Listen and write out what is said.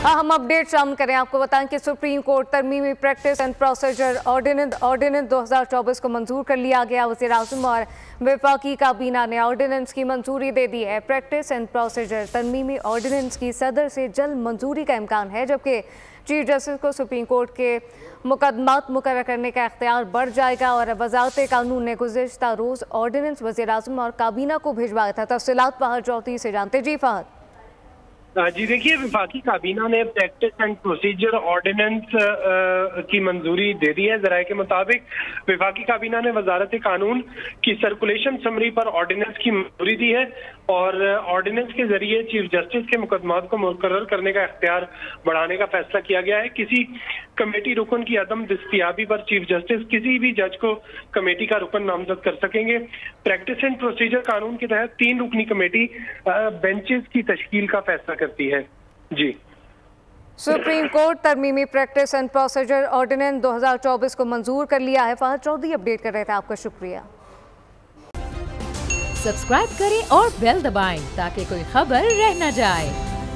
हम अपडेट शामिल करें। आपको बताएं कि सुप्रीम कोर्ट तरमीमी प्रैक्टिस एंड प्रोसीजर ऑर्डिनेंस 2024 को मंजूर कर लिया गया। वज़ीर आज़म और वफाकी काबीना ने ऑर्डिनेंस की मंजूरी दे दी है। प्रैक्टिस एंड प्रोसीजर तरमीमी ऑर्डिनेंस की सदर से जल्द मंजूरी का इम्कान है, जबकि चीफ जस्टिस को सुप्रीम कोर्ट के मुकदमात मुकर्रर करने का इख्तियार बढ़ जाएगा। और वज़ारत कानून ने गुज़िश्ता रोज़ ऑर्डिनेंस वज़ीर आज़म और काबीना को भिजवाया था। तफसीलात फहद चौधरी से जानते। जी फहद। जी देखिए, वफाकी काबीना ने प्रैक्टिस एंड प्रोसीजर ऑर्डिनेंस की मंजूरी दे दी है। ज़राए के मुताबिक वफाकी काबीना ने वजारत कानून की सर्कुलेशन समरी पर ऑर्डिनेंस की मंजूरी दी है और ऑर्डिनेंस के जरिए चीफ जस्टिस के मुकदमात को मुकर्रर करने का इख्तियार बढ़ाने का फैसला किया गया है। किसी कमेटी रुकन की अदम दस्तयाबी पर चीफ जस्टिस किसी भी जज को कमेटी का रुकन नामजद कर सकेंगे। प्रैक्टिस एंड प्रोसीजर कानून के तहत 3 रुकनी कमेटी बेंचेस की तश्कील का फैसला करती है। जी, सुप्रीम कोर्ट तरमीमी प्रैक्टिस एंड प्रोसीजर ऑर्डिनेंस 2024 को मंजूर कर लिया है। फहद चौधरी अपडेट कर रहे थे, आपका शुक्रिया। सब्सक्राइब करें और बेल दबाएं ताकि कोई खबर रह न जाए।